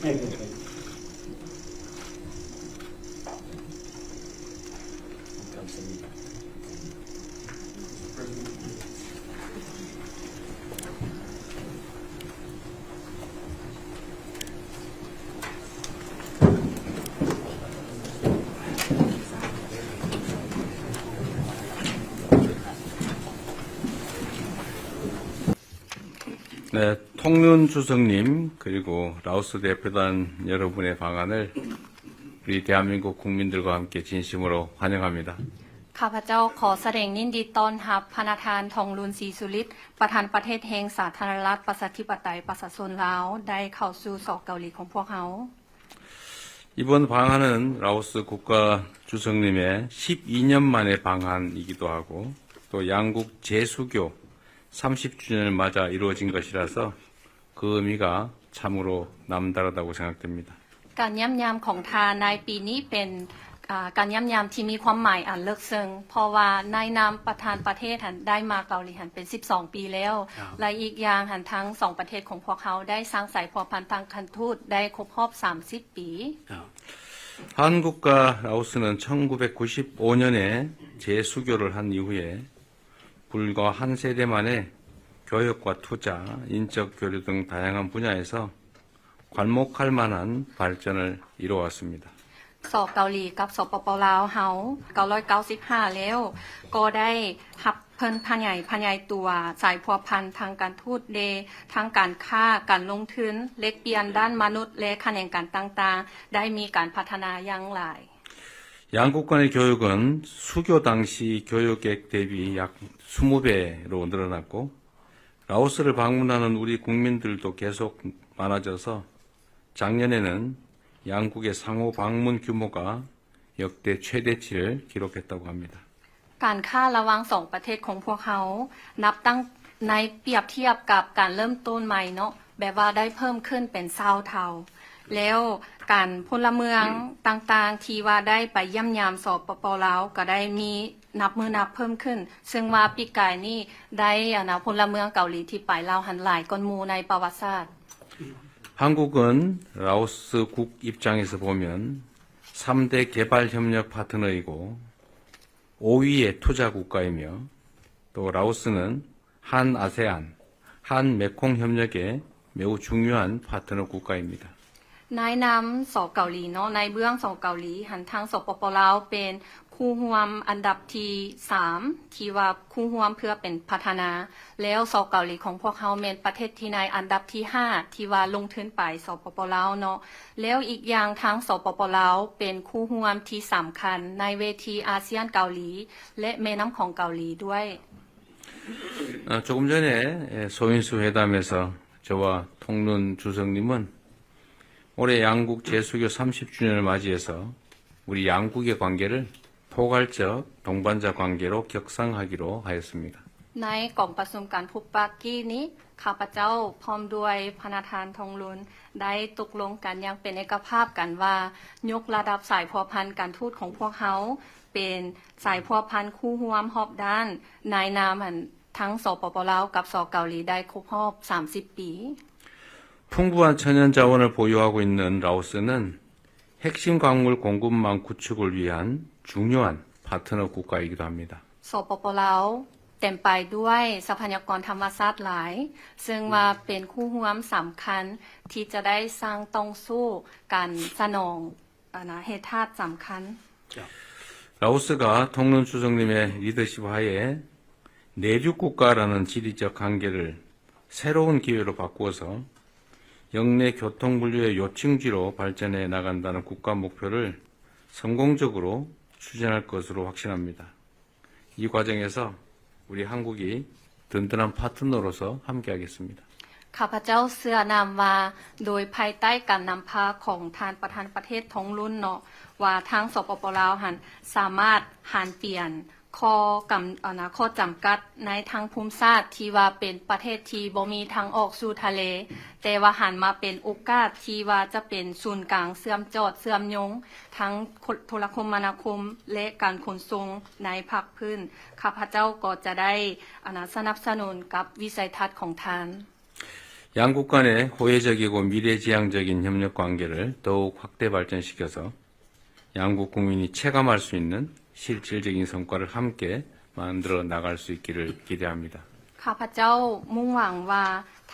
네, 통륜 주석님 그리고 라오스 대표단 여러분의 방한을 우리 대한민국 국민들과 함께 진심으로 환영합니다. ข้าพเจ้าขอแสดงยินดีต้อนรับพระประธานทองลุนศรีสุริตประธานประเทศแห่งสาธารณรัฐประชาธิปไตยประชาชนลาวได้เข้าสู่สอกเกาหลีของพวกเขา 이번 방한은 라오스 국가 주석님의 12년 만의 방한이기도 하고 또 양국 재수교 30주년을 맞아 이루어진 것이라서 그 의미가 참으로 남다르다고 생각됩니다. การย่ำยามของทานในปีนี้เป็นการย่ำยามที่มีความหมายอันเลิกซึ้งเพราะว่าในนามประธานประเทศหันได้มาเกาหลีหันเป็น12ปีแล้วและอีกอย่างหันทั้ง2ประเทศของพวกเขาได้สร้างสายพัวพันทางคันทูตได้ครบรอบ30ปี 한국과 라오스는 1995년에 재수교를 한 이후에 불과 한 세대 만에 교역과 투자, 인적 교류 등 다양한 분야에서 괄목할 만한 발전을 이루어왔습니다. สอบเกาหลีกับสปป.ลาวเฮา995แล้วก็ได้รับเพิ่นพะใหญ่ตัวสายพัวพันทางการทูตเดทางการค้าการลงทุนเล็กเปลี่ยนด้านมนุษย์และแขนงการต่างๆได้มีการพัฒนาอย่างหลาย 양국 간의 교육은 수교 당시 교육액 대비 약 20배로 늘어났고 라오스를 방문하는 우리 국민들도 계속 많아져서 작년에는 양국의 상호 방문 규모가 역대 최대치를 기록했다고 합니다. การค้าระหว่าง2ประเทศของพวกเขานับตั้งในเปรียบเทียบกับการเริ่มต้นใหม่เนาะแบบว่าได้เพิ่มขึ้นเป็น20เท่าแล้วการพลเมืองต่างๆที่ว่าได้ไปเยี่ยมยามสปป.ลาวก็ได้มีนับมือนับเพิ่มขึ้นซึ่งว่าปีกายนี้ได้พลเมืองเกาหลีที่ไปลาวหันหลายก้อนหมู่ในประวัติศาสตร์ 한국은 라오스 국 입장에서 보면 3대 개발 협력 파트너이고 5위의 투자 국가이며 또 라오스는 한 아세안, 한 메콩 협력의 매우 중요한 파트너 국가입니다. ในนามสอเกาหลีเนาะในเบื้องสอเกาหลีหันทางสปป.ลาวเป็นคู่ร่วมอันดับที่3ที่ว่าคู่ร่วมเพื่อเป็นพัฒนาแล้วสอเกาหลีของพวกเขาเป็นประเทศที่ในอันดับที่5ที่ว่าลงทุนไปสปป.ลาวเนาะแล้วอีกอย่างทางสปป.ลาวเป็นคู่ร่วมที่สำคัญในเวทีอาเซียนเกาหลีและแม่น้ำของเกาหลีด้วย 조금 전에 소인수 회담에서 저와 통륜 주석님은 올해 양국 재수교 30주년을 맞이해서 우리 양국의 관계를 포괄적 동반자 관계로 격상하기로 하였습니다. ในกล่องประชุมการพบปะกี้นี้ข้าพเจ้าพร้อมด้วยพระประธานทองลุนได้ตกลงกันอย่างเป็นเอกภาพกันว่ายกระดับสายพัวพันการทูตของพวกเขาเป็นสายพัวพันคู่ร่วมรอบด้านในนามทั้งสปป.ลาวกับสเกาหลีได้ครบรอบ30ปี 풍부한 천연 자원을 보유하고 있는 라오스는 핵심 광물 공급망 구축을 위한 중요한 파트너 국가이기도 합니다. สปป.ลาวเต็มไปด้วยทรัพยากรธรรมชาติหลายซึ่งว่าเป็นคู่ร่วมสำคัญที่จะได้สร้างต้องสู้การสนองเหตุธาตุสำคัญ 라오스가 통륜 주석님의 리더십 하에 내륙 국가라는 지리적 한계를 새로운 기회로 바꾸어서 영내 교통 분류의 요충지로 발전해 나간다는 국가 목표를 성공적으로 추진할 것으로 확신합니다. 이 과정에서 우리 한국이 든든한 파트너로서 함께하겠습니다. ข้าพเจ้าเชื่อนำว่าโดยภายใต้การนำพาของทานประธานประเทศทองรุ่นเนาะว่าทางสปป.ลาวหันสามารถหันเปลี่ยนข้อจำกัดในทางภูมิศาสตร์ที่ว่าเป็นประเทศที่บ่มีทางออกสู่ทะเลแต่ว่าหันมาเป็นโอกาสที่ว่าจะเป็นศูนย์กลางเชื่อมจอดเชื่อมโยงทั้งโทรคมนาคมและการขนส่งในภาคพื้นข้าพเจ้าก็จะได้สนับสนุนกับวิสัยทัศน์ของท่าน 양국 간의 호혜적이고 미래지향적인 협력 관계를 더욱 확대 발전시켜서 양국 국민이 체감할 수 있는 실질적인 성과를 함께 만들어 나갈 수 있기를 기대합니다. ข้าพเจ้ามุ่งหวังว่า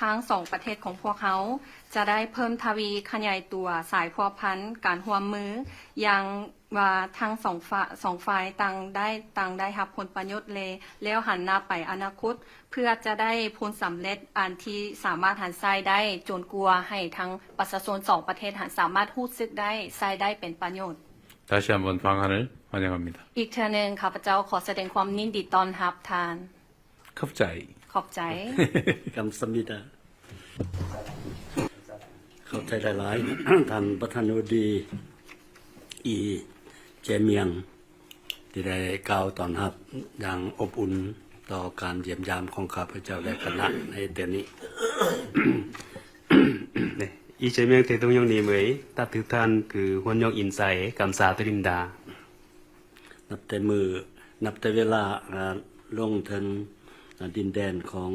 ทั้งสองประเทศของพวกเขาจะได้เพิ่มทวีขยายตัวสายพัวพันธ์การร่วมมืออย่างว่าทั้งสองฝ่ายต่างได้รับผลประโยชน์แล้วหันหน้าไปอนาคตเพื่อจะได้ผลสำเร็จอันที่สามารถหันใช้ได้จนกลัวให้ทั้งประชาชนสองประเทศหันสามารถรู้สึกได้ใช้ได้เป็นประโยชน์ 다시 한번 방한을 환영합니다. อีกเทื่อหนึงข้าพเจ้าขอแสดงความยินดีต้อนรับทาน 컵자이. ขอบใจ กำสมิดาเข้าใจหลายๆ ท่านประธานาธิบดีอีเจเมียงที่ได้กล่าวตอนรับอย่างอบอุ่นต่อการเยี่ยมยามของข้าพเจ้าและคณะในเดือนนี้ 네, 이재명 대통령님의 따뜻한 그 환영 인사에 감사드립니다. นับแต่เวลาลงถึงดินแดนของ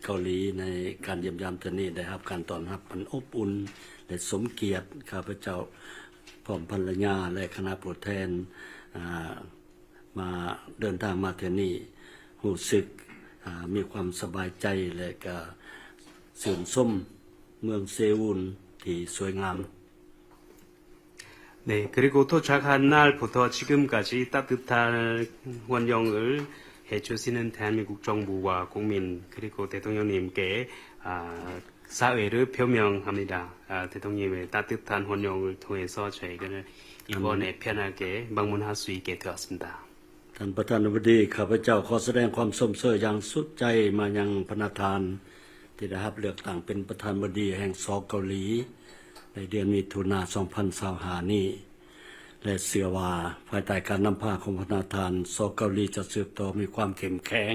เกาหลีในการเยี่ยมยามเทื่อนี้ได้รับการต้อนรับอันอบอุ่นและสมเกียรติข้าพเจ้าพร้อมภรรยาและคณะผู้แทนมาเดินทางมาเทื่อนี้รู้สึกมีความสบายใจและก็ชื่นชมเมืองเซอุลที่สวยงาม 네, 그리고 도착한 날부터 지금까지 따뜻한 환영을 해주시는 대한민국 정부와 국민 그리고 대통령님께 사회를 표명합니다. 대통령님의 따뜻한 환영을 통해서 저희는 이번에 편하게 방문할 수 있게 되었습니다. ท่านประธานาธิบดีข้าพเจ้าขอแสดงความสมเสยอย่างสุดใจมายังพระประธานที่ได้รับเลือกตั้งเป็นประธานาธิบดีแห่งสเกาหลีในเดือนมิถุนายน 2025 นี้และเชื่อว่าภายใต้การนำพาของพระประธานสเกาหลีจะสืบต่อมีความเข้มแข็ง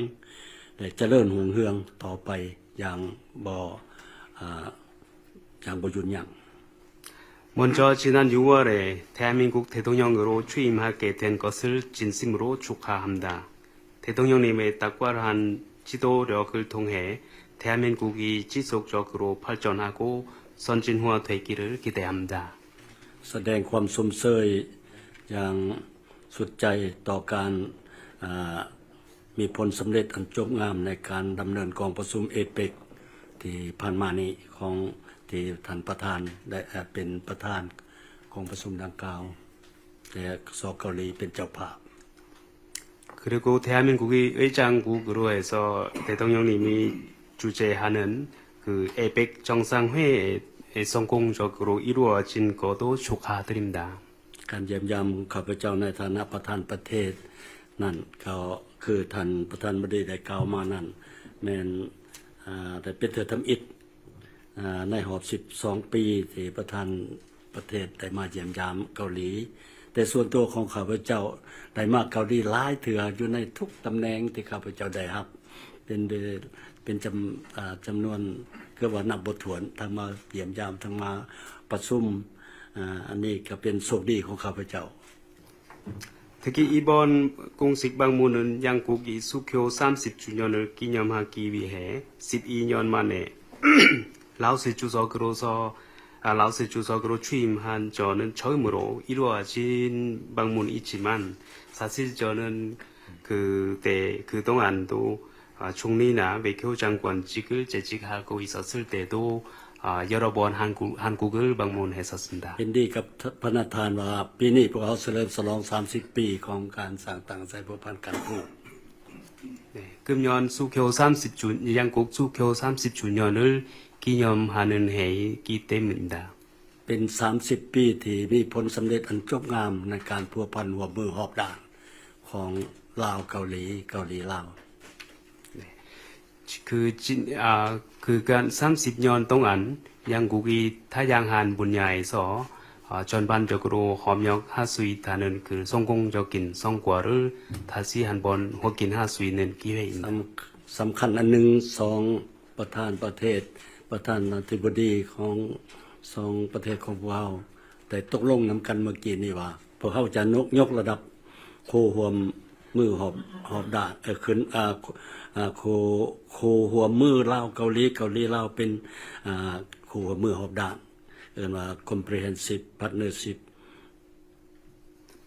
และเจริญรุ่งเรืองต่อไปอย่างบ่หยุดยั้ง 먼저 지난 6월에 대한민국 대통령으로 취임하게 된 것을 진심으로 축하합니다. 대통령님의 탁월한 지도력을 통해 대한민국이 지속적으로 발전하고 선진화되기를 기대합니다. แสดงความสมเสยอย่างสุดใจต่อการมีผลสำเร็จอันจบงามในการดำเนินกองประชุมเอเปกที่ผ่านมานี้ของที่ท่านประธานได้เป็นประธานของประชุมดังกล่าวและสเกาหลีเป็นเจ้าภาพ 그리고 대한민국이 의장국으로 해서 대통령님이 주재하는 그 에펙 정상회의 성공적으로 이루어진 것도 축하드립니다. การเยี่ยมยามข้าพเจ้าในฐานะประธานประเทศนั่นก็คือท่านประธานบดีได้กล่าวมานั่นแม่นได้เป็นเทื่อทำอิฐในรอบ12 ปีที่ประธานประเทศได้มาเยี่ยมยามเกาหลีแต่ส่วนตัวของข้าพเจ้าได้มาเกาหลีหลายเทื่ออยู่ในทุกตำแหน่งที่ข้าพเจ้าได้รับเป็นจำนวนคือว่านับบ่ถ้วนทั้งมาเยี่ยมยามทั้งมาประชุมอันนี้ก็เป็นโชคดีของข้าพเจ้า 특히 이번 공식 방문은 양국이 수교 30주년을 기념하기 위해 12년 만에 라오스 주석으로 취임한 저는 처음으로 이루어진 방문이지만 사실 저는 그동안도 총리나 외교장관직을 재직하고 있었을 때도 여러 번 한국을 방문했었습니다. เห็นดีกับพระประธานว่าปีนี้พวกเขาเฉลิมฉลอง30 ปีของการสร้างตั้งใจผูกพันกันทูต 네, 금년 양국 수교 30주년을 기념하는 해이기 때문입니다. เป็น30 ปีที่มีผลสำเร็จอันจบงามในการพัวพันหัวมือหอบด่านของลาวเกาหลีลาว 그간 30년 동안 양국이 다양한 분야에서 전반적으로 협력할 수 있다는 그 성공적인 성과를 다시 한번 확인할 수 있는 기회입니다. สำคัญอันหนึ่งสองประธานประเทศประธานาธิบดีของสองประเทศของพวกเราได้ตกลงนำกันเมื่อกี้นี้ว่าพวกเขาจะยกระดับโคห่วม มือหอบดาขึ้นโคหัวมือลาวเกาหลีลาวเป็นโคหัวมือหอบดาเอิ้นว่า comprehensive partnership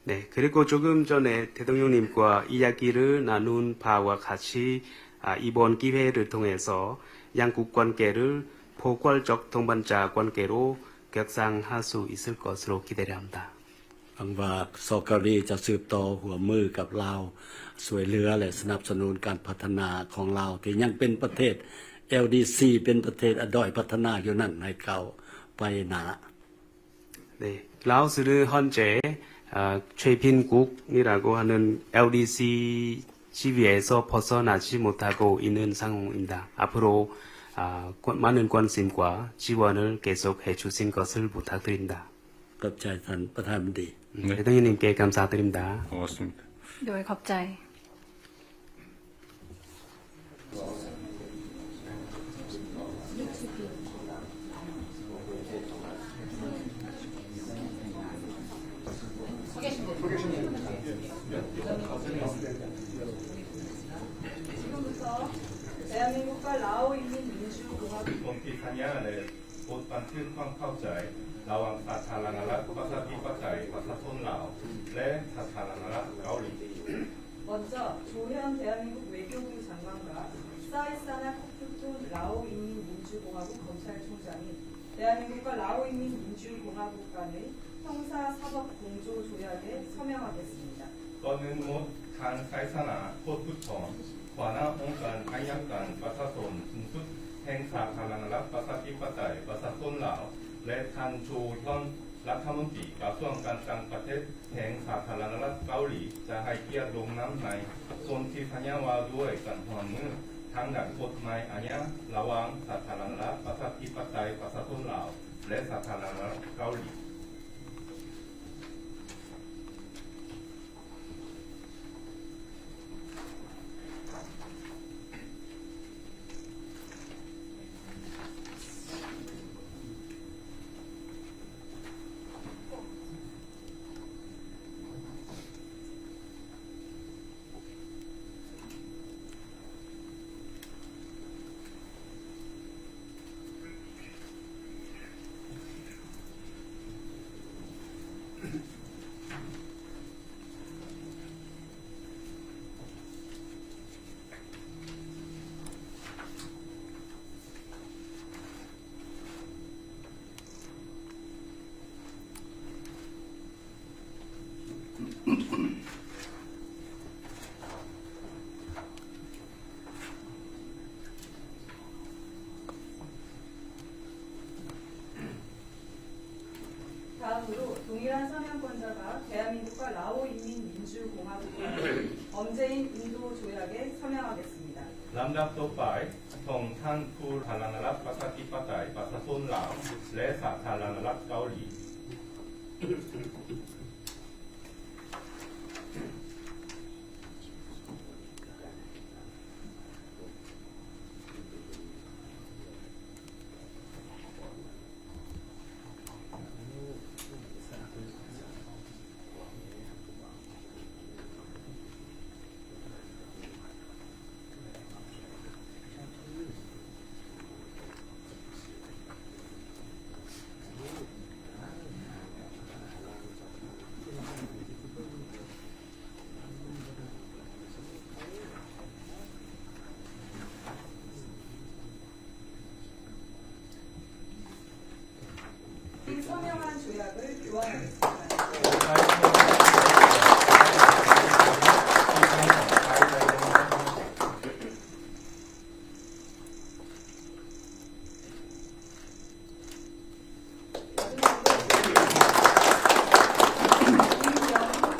네, 그리고 조금 전에 대통령님과 이야기를 나눈 바와 같이 이번 기회를 통해서 양국 관계를 포괄적 동반자 관계로 격상할 수 있을 것으로 기대를 합니다. หวังว่าสเกาหลีจะสืบต่อหัวมือกับลาวช่วยเหลือและสนับสนุนการพัฒนาของลาวที่ยังเป็นประเทศ LDC เป็นประเทศด้อยพัฒนาอยู่นั่นให้เขาไปหนา 네, 라오스는 현재 최빈국이라고 하는 LDC 지위에서 벗어나지 못하고 있는 상황입니다. 앞으로 많은 관심과 지원을 계속해 주신 것을 부탁드립니다. ขอบใจท่านประธานดี 대통령님께 감사드립니다. 고맙습니다. โดยขอบใจ 지금부터 대한민국과 라오 인민민주공화국 ผมที่ทัญญาได้พูดบันทึกความเข้าใจระหว่างสาธารณรัฐประชาธิปไตยประชาชนลาวและสาธารณรัฐเกาหลี 먼저 조현 대한민국 외교부 장관과 사이사나 코프툰 라오 인민민주공화국 검찰총장이 대한민국과 라오 인민민주공화국 간의 형사사법 공조 조약에 서명하겠습니다. ก่อนอื่นหมดทางไซสนาโคตรพุทธรหัวหน้าองค์การอัยการประชาชนสูงสุดแห่งสาธารณรัฐประชาธิปไตยประชาชนลาวและท่านชูยอนรัฐมนตรีกระทรวงการต่างประเทศแห่งสาธารณรัฐเกาหลีจะให้เกียรติลงนามในส่วนที่ทัญญาว่าด้วยการร่วมมือทางด้านกฎหมายอาญาระหว่างสาธารณรัฐประชาธิปไตยประชาชนลาวและสาธารณรัฐเกาหลี 다음으로 동일한 서명권자가 대한민국과 라오 인민민주공화국 간의 범죄인 인도 조약에 서명하겠습니다. ลำดับต่อไปส่งท่านผู้สาธารณรัฐประชาธิปไตยประชาชนลาวและสาธารณรัฐเกาหลี 이 서명한 조약을 교환하겠습니다.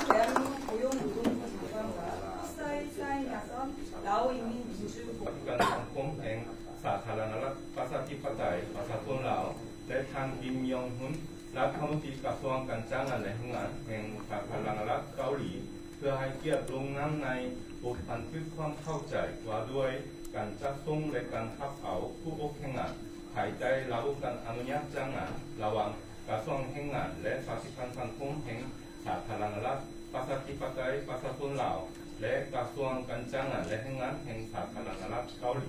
대한민국 고용노동부 장관과 흡사의 사인하선 라오 인민민주공화국 การสังคมแห่งสาธารณรัฐประชาธิปไตยประชาชนลาวและท่านกิมยองฮุนรัฐมนตรีกระทรวงการจ้างงานและแรงงานแห่งสาธารณรัฐเกาหลีเพื่อให้เกียรติลงนามในบทบันทึกความเข้าใจว่าด้วยการจัดส่งและการรับเอาผู้อบแรงงานภายใต้ระบบการอนุญาตจ้างงานระหว่างกระทรวงแรงงานและสาธารณสังคมแห่งสาธารณรัฐประชาธิปไตยประชาชนลาว และกระทรวงการจ้างงานและแรงงานแห่งสาธารณรัฐเกาหลี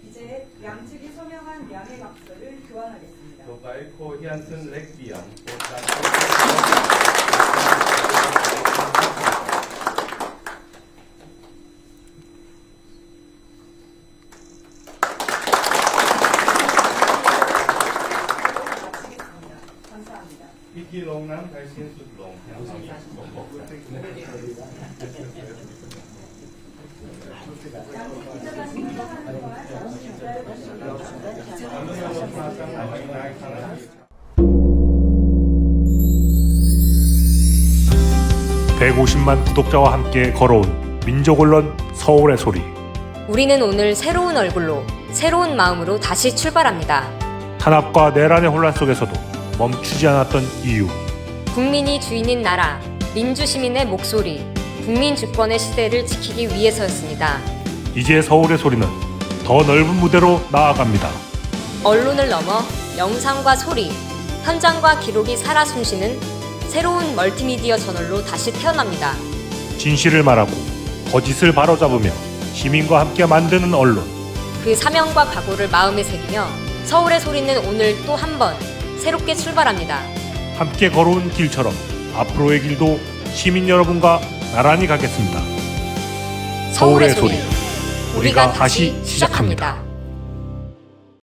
이제 양측이 서명한 양해각서를 교환하겠습니다. ต่อไปขอเฮียนซึ่งเล็กเบียงโปรดการ 마치겠습니다. 감사합니다. พิธีลงน้ำไทยสิ้นสุดลงอย่างนี้ขอบคุณ 양측 기자가 신청하는 동안 잠시 기다려주시기 바랍니다. 150만 구독자와 함께 걸어온 민족언론 서울의 소리. 우리는 오늘 새로운 얼굴로, 새로운 마음으로 다시 출발합니다. 탄압과 내란의 혼란 속에서도 멈추지 않았던 이유. 국민이 주인인 나라, 민주시민의 목소리, 국민 주권의 시대를 지키기 위해서였습니다. 이제 서울의 소리는 더 넓은 무대로 나아갑니다. 언론을 넘어 영상과 소리, 현장과 기록이 살아 숨쉬는 새로운 멀티미디어 저널로 다시 태어납니다. 진실을 말하고 거짓을 바로잡으며 시민과 함께 만드는 언론. 그 사명과 각오를 마음에 새기며 서울의 소리는 오늘 또 한 번 새롭게 출발합니다. 함께 걸어온 길처럼 앞으로의 길도 시민 여러분과 나란히 가겠습니다. 서울의 소리. 우리가 다시 시작합니다.